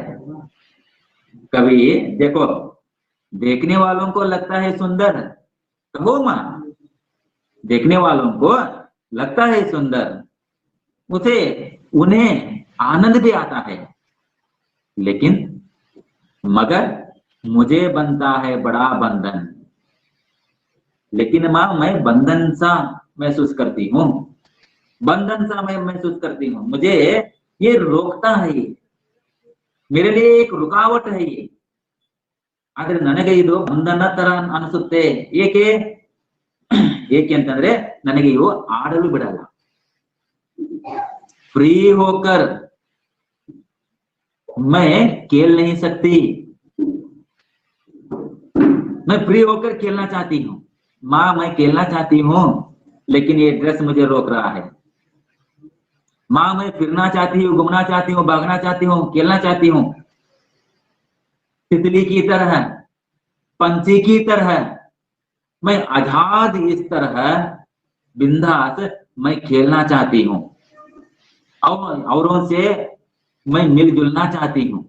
कभी। देखो, देखने वालों को लगता है सुंदर, कहो मां, देखने वालों को लगता है सुंदर, उसे उन्हें आनंद भी आता है, लेकिन मगर मुझे बनता है बड़ा बंधन। लेकिन मां, मैं बंधन सा महसूस करती हूँ, बंधन सा मैं महसूस करती हूँ, मुझे ये रोकता है, ये मेरे लिए एक रुकावट है ये। ಆದ್ರೆ ನನಗೆ ಇದು ಬಂಧನ ತರ ಅನಿಸುತ್ತೆ. ಏಕೆ ಅಂತಂದ್ರೆ ನನಗೆ ಇವು ಆಡಲು ಬಿಡಲ್ಲ. फ्री होकर मैं खेल नहीं सकती, मैं फ्री होकर खेलना चाहती हूँ। माँ, मैं खेलना चाहती हूँ, लेकिन ये ड्रेस मुझे रोक रहा है। माँ, मैं फिरना चाहती हूँ, घूमना चाहती हूँ, भागना चाहती हूँ, खेलना चाहती हूँ, तितली की तरह, पंछी की तरह, मैं आजाद इस तरह बिंदास मैं खेलना चाहती हूँ, और औरों से मैं मिलजुलना चाहती हूँ।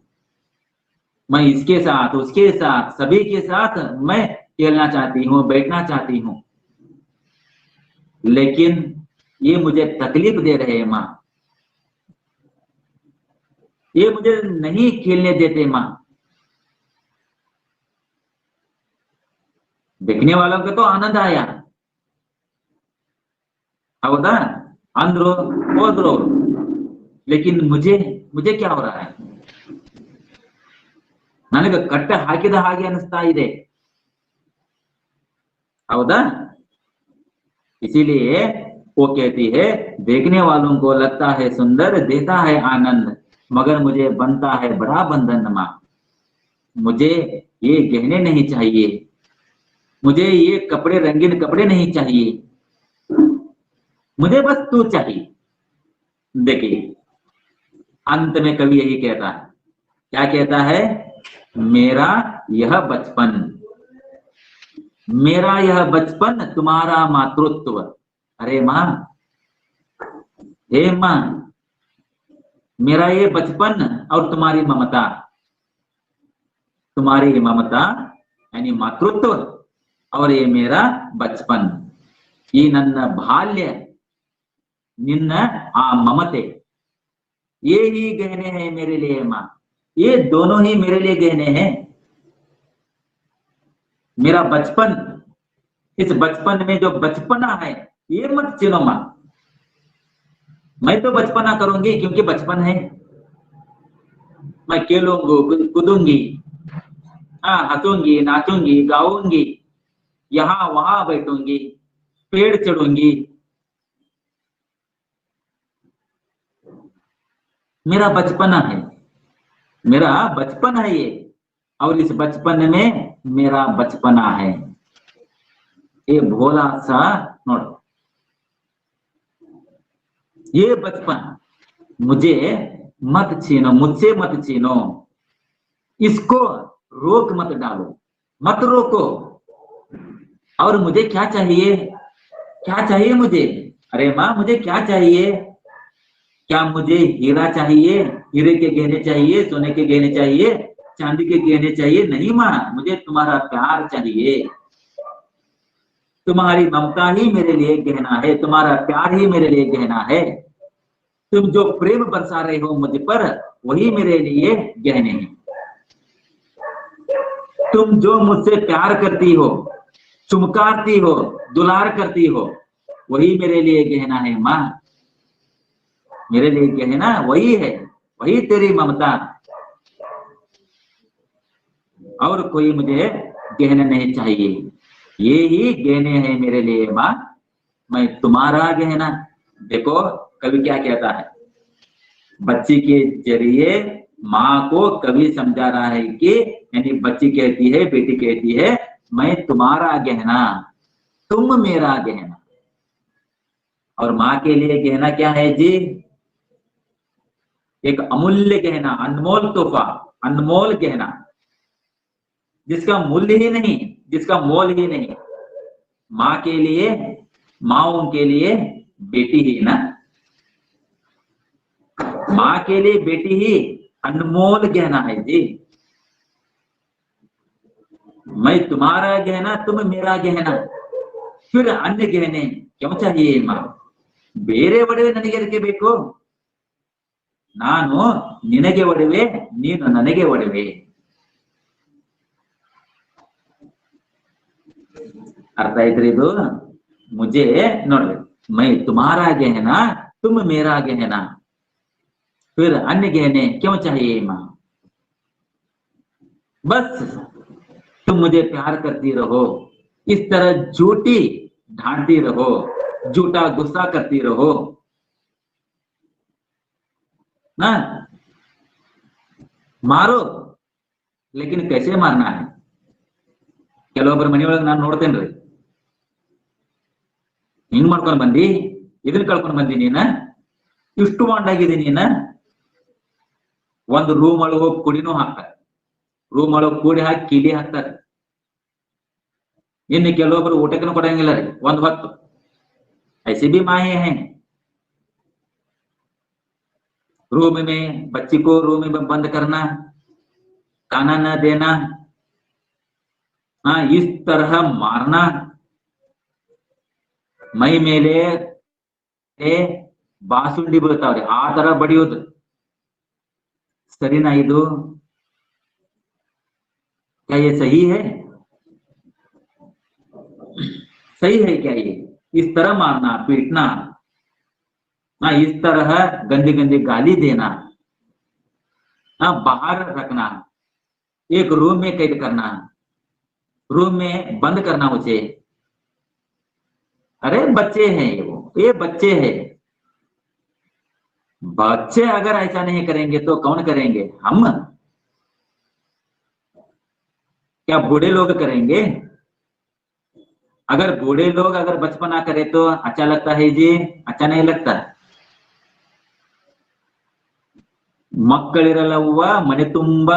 मैं इसके साथ, उसके साथ, सभी के साथ मैं खेलना चाहती हूँ, बैठना चाहती हूँ, लेकिन ये मुझे तकलीफ दे रहे हैं माँ, ये मुझे नहीं खेलने देते माँ। देखने वालों को तो आनंद आया, हौदा अंदरो होद्रो, लेकिन मुझे क्या हो रहा है? ನನಗೆ ಕಟ್ಟ ಹಾಕಿದ ಹಾಗೆ ಅನಿಸ್ತಾ ಇದೆ, हौदा? इसीलिए वो कहती है, देखने वालों को लगता है सुंदर, देता है आनंद, मगर मुझे बनता है बड़ा बंधन माँ। मुझे ये गहने नहीं चाहिए, मुझे ये कपड़े, रंगीन कपड़े नहीं चाहिए, मुझे बस तू चाहिए। देखिए, अंत में कवि यही कहता है, क्या कहता है? मेरा यह बचपन, मेरा यह बचपन, तुम्हारा मातृत्व। अरे माँ, हे माँ, मेरा ये बचपन और तुम्हारी ममता, तुम्हारी ममता यानी मातृत्व, और ये मेरा बचपन, ಈ ನನ್ನ ಬಾಲ್ಯ, ನಿನ್ನ ಆ ಮಮತೆ, ये ही गहने हैं मेरे लिए माँ, ये दोनों ही मेरे लिए गहने हैं। मेरा बचपन, इस बचपन में जो बचपना है, ये मत छीनो माँ। मैं तो बचपना करूंगी क्योंकि बचपन है, मैं खेलूंगी, कूदूंगी, हाँ, हंसूंगी, नाचूंगी, गाऊंगी, यहाँ वहां बैठूंगी, पेड़ चढ़ूंगी। मेरा बचपना है, मेरा बचपन है ये, और इस बचपन में मेरा बचपना है। ये भोला सा नोट, ये बचपन मुझे मत छीनो, मुझसे मत छीनो, इसको रोक मत डालो, मत रोको। और मुझे क्या चाहिए? क्या चाहिए मुझे? अरे माँ, मुझे क्या चाहिए? क्या मुझे हीरा चाहिए, हीरे के गहने चाहिए, सोने के गहने चाहिए, चांदी के गहने चाहिए? नहीं माँ, मुझे तुम्हारा प्यार चाहिए, तुम्हारी ममता ही मेरे लिए गहना है, तुम्हारा प्यार ही मेरे लिए गहना है। तुम जो प्रेम बरसा रहे हो मुझ पर, वही मेरे लिए गहने हैं। तुम जो मुझसे प्यार करती हो, चुमकारती हो, दुलार करती हो, वही मेरे लिए गहना है माँ। मेरे लिए गहना वही है, वही तेरी ममता, और कोई मुझे गहना नहीं चाहिए। ये ही गहने हैं मेरे लिए माँ, मैं तुम्हारा गहना। देखो कवि क्या कहता है, बच्ची के जरिए माँ को कवि समझा रहा है कि, यानी बच्ची कहती है, बेटी कहती है, मैं तुम्हारा गहना, तुम मेरा गहना। और माँ के लिए गहना क्या है जी? एक अमूल्य गहना, अनमोल तोहफा, अनमोल गहना, जिसका मूल्य ही नहीं, जिसका मोल ही नहीं। माँ के लिए, माँओं के लिए बेटी ही ना, माँ के लिए बेटी ही अनमोल गहना है जी। मैं तुम्हारा गहना, तुम मेरा गहना, फिर अन्य गहने क्यों चाहिए माँ? ಬೇರೆ ಒಡವೆ ನನಗೆ ಅದಕ್ಕೆ ಬೇಕು? ನಾನು ನಿನಗೆ ಒಡವೆ, ನೀನು ನನಗೆ ಒಡವೆ. ಅರ್ಥ ಆಯ್ತ್ರಿ ಇದು? मुझे ನೋಡ್ರಿ, मैं तुम्हारा गहना, तुम मेरा गहना, फिर अन्य गहने क्यों चाहिए माँ? बस तुम मुझे प्यार करती रहो, इस तरह झूठी ढांढती रहो, झूठा गुस्सा करती रहो ना. ಮಾರೋ, ಲೇಕಿನ್ ಕೈಸೆ ಮಾರ್ನಾ ಹೈ? ಕೆಲವೊಬ್ಬರ ಮನೆಯೊಳಗೆ ನಾನು ನೋಡ್ತೇನ್ರಿ, ಹಿಂಗ್ ಮಾಡ್ಕೊಂಡ್ ಬಂದಿ, ಇದನ್ನ ಕಳ್ಕೊಂಡ್ ಬಂದಿ ನೀನ, ಇಷ್ಟು ಮಾಡಾಗಿದೆ ನೀನ. ಒಂದು ರೂಮ್ ಒಳಗೆ ಹೋಗಿ ಕುಡಿನೂ ಹಾಕ್ತಾರೆ, ರೂಮ್ ಒಳಗೆ ಕೂಡಿ ಹಾಕಿ ಕೀಲಿ ಹಾಕ್ತಾರೆ. ಇನ್ನು ಕೆಲವೊಬ್ರು ಊಟಕ್ಕೂ ಕೊಡಂಗಿಲ್ಲ ರೀ ಒಂದ್ ಹೊತ್ತು. ऐसे भी माए हैं, रूम में बच्ची को रूम में बंद करना, खाना न देना, हाँ इस तरह मारना, ಮೈ ಮೇಲೆ ಬಾಸುಂಡಿ ಬೀಳ್ತಾವ್ರಿ, ಆ ತರ ಬಡಿಯೋದು ಸರಿನಾ ಇದು? क्या ये सही है? सही है क्या ये? इस तरह मारना, पीटना, ना इस तरह गंदी गंदी गाली देना, ना बाहर रखना, एक रूम में कैद करना, रूम में बंद करना उसे. अरे बच्चे हैं ये बच्चे हैं. बच्चे अगर ऐसा नहीं करेंगे तो कौन करेंगे? हम? क्या बूढ़े लोग करेंगे? अगर बूढ़े लोग अगर बचपना करे तो अच्छा लगता है जी? अच्छा नहीं लगता. ಮಕ್ಕಳಿರಲ್ಲವ್ವ ಮನೆ ತುಂಬಾ,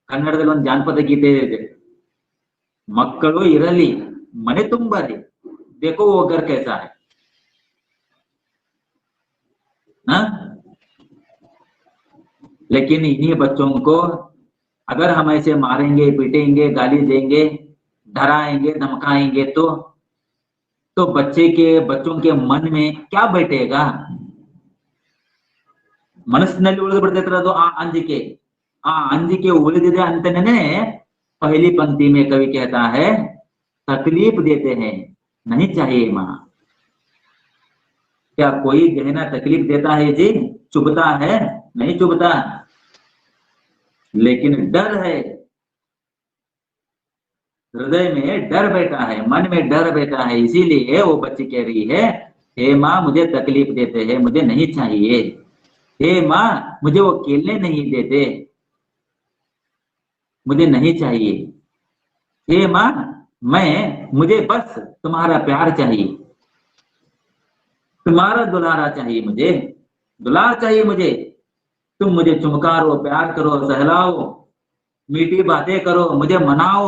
ಕನ್ನಡದಲ್ಲಿ ಒಂದು ಜಾನಪದ ಗೀತೆ ಇದೆ, ಮಕ್ಕಳು ಇರಲಿ ಮನೆ ತುಂಬಾ ರೀ, देखो वो घर कैसा है ना. लेकिन इन्हीं बच्चों को अगर हम ऐसे मारेंगे, पीटेंगे, गाली देंगे, डराएंगे, धमकाएंगे तो बच्चों के मन में क्या बैठेगा? ಮನಸ್ಸಿನಲ್ಲಿ ಉಳಿದು ಬಿಡ್ತೈತ್ರ ಅದು ಆ ಅಂಜಿಕೆ ಉಳಿದಿದೆ ಅಂತನೇ पहली पंक्ति में कवि कहता है, तकलीफ देते हैं नहीं चाहिए माँ. क्या कोई गहना तकलीफ देता है जी? चुभता है? नहीं चुभता, लेकिन डर है, हृदय में डर बैठा है, मन में डर बैठा है. इसीलिए वो बच्ची कह रही है, हे माँ मुझे तकलीफ देते हैं, मुझे नहीं चाहिए. हे माँ मुझे वो खेलने नहीं देते, मुझे नहीं चाहिए. हे माँ मुझे बस तुम्हारा प्यार चाहिए, तुम्हारा दुलारा चाहिए, मुझे दुलार चाहिए मुझे. तुम मुझे चुमकारो, प्यार करो, सहलाओ, मीठी बातें करो, मुझे मनाओ.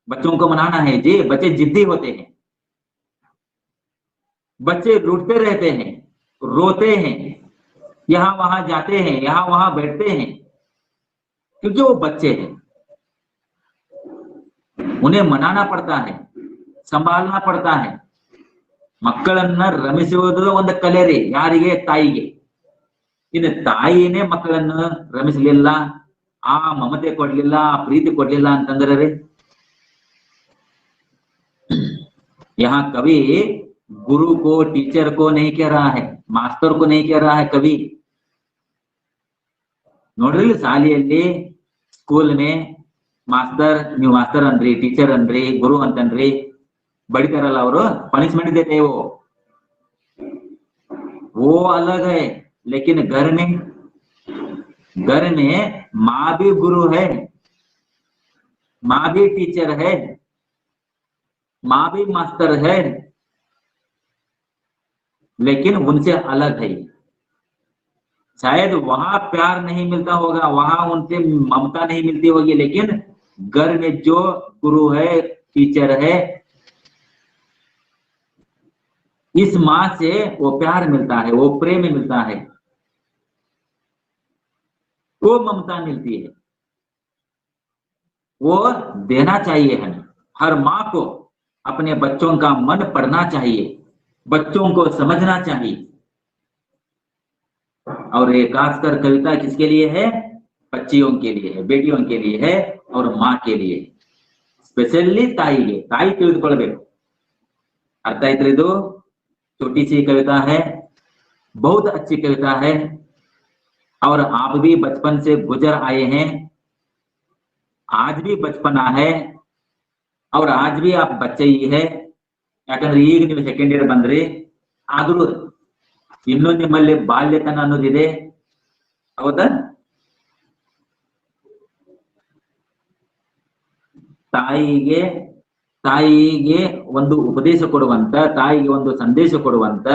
बच्चों को मनाना है जी. बच्चे जिद्दी होते हैं, बच्चे रूठते रहते हैं, रोते हैं, यहाँ वहां जाते हैं, यहाँ वहां बैठते हैं, क्योंकि वो बच्चे हैं. उन्हें मनाना पड़ता है, संभालना पड़ता है. ಮಕ್ಕಳನ್ನ ರಮಿಸುವುದು ಒಂದು ಕಲೆ ರೀ. ಯಾರಿಗೆ? ತಾಯಿಗೆ. ಇನ್ನು ತಾಯಿನೇ ಮಕ್ಕಳನ್ನು ರಮಿಸಲಿಲ್ಲ, ಆ ಮಮತೆ ಕೊಡ್ಲಿಲ್ಲ, ಆ ಪ್ರೀತಿ ಕೊಡ್ಲಿಲ್ಲ ಅಂತಂದ್ರೆ ರೀ, यहाँ कवि गुरु को, टीचर को नहीं कह रहा है, मास्टर को नहीं कह रहा है कवि. ನೋಡ್ರಿ ಶಾಲೆಯಲ್ಲಿ, ಸ್ಕೂಲ್ ಮೇ ಮಾಸ್ತರ್, ನೀವು ಮಾಸ್ತರ್ ಅನ್ರಿ, ಟೀಚರ್ ಅನ್ರಿ, ಗುರು ಅಂತನ್ರಿ, ಬಡಿತಾರಲ್ಲ ಅವರು, पनिशमेंट देते हैं वो अलग है. लेकिन घर में माँ भी गुरु है, माँ भी टीचर है, माँ भी मास्टर है, लेकिन उनसे अलग है. शायद वहां प्यार नहीं मिलता होगा, वहां उनसे ममता नहीं मिलती होगी, लेकिन घर में जो गुरु है, टीचर है, इस माँ से वो प्यार मिलता है, वो प्रेम मिलता है, वो ममता मिलती है, वो देना चाहिए हमें। हर माँ को अपने बच्चों का मन पढ़ना चाहिए, बच्चों को समझना चाहिए। और ये खासकर कविता किसके लिए है? बच्चियों के लिए है, बेटियों के लिए है और माँ के लिए। स्पेशली ताईगे, ताई ತಿಳಿದುಕೊಳ್ಳಬೇಕು। अर्थ आಯ್ತು ಇದು? छोटी सी कविता है, बहुत अच्छी कविता है, और आप भी बचपन से गुजर आए हैं, आज भी बचपना है, और आज भी आप बच्चे ही है। ಯಾಕಂದ್ರೆ ಈಗ ನೀವು ಸೆಕೆಂಡ್ ಇಯರ್ ಬಂದ್ರಿ, ಆದ್ರೂ ಇನ್ನೂ ನಿಮ್ಮಲ್ಲಿ ಬಾಲ್ಯತನ ಅನ್ನೋದಿದೆ, ಹೌದಾ? ತಾಯಿಗೆ ಒಂದು ಉಪದೇಶ ಕೊಡುವಂತ, ತಾಯಿಗೆ ಒಂದು संदेश ಕೊಡುವಂತ,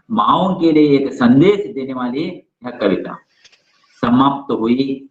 माओं के लिए एक संदेश देने वाली यह कविता समाप्त हुई।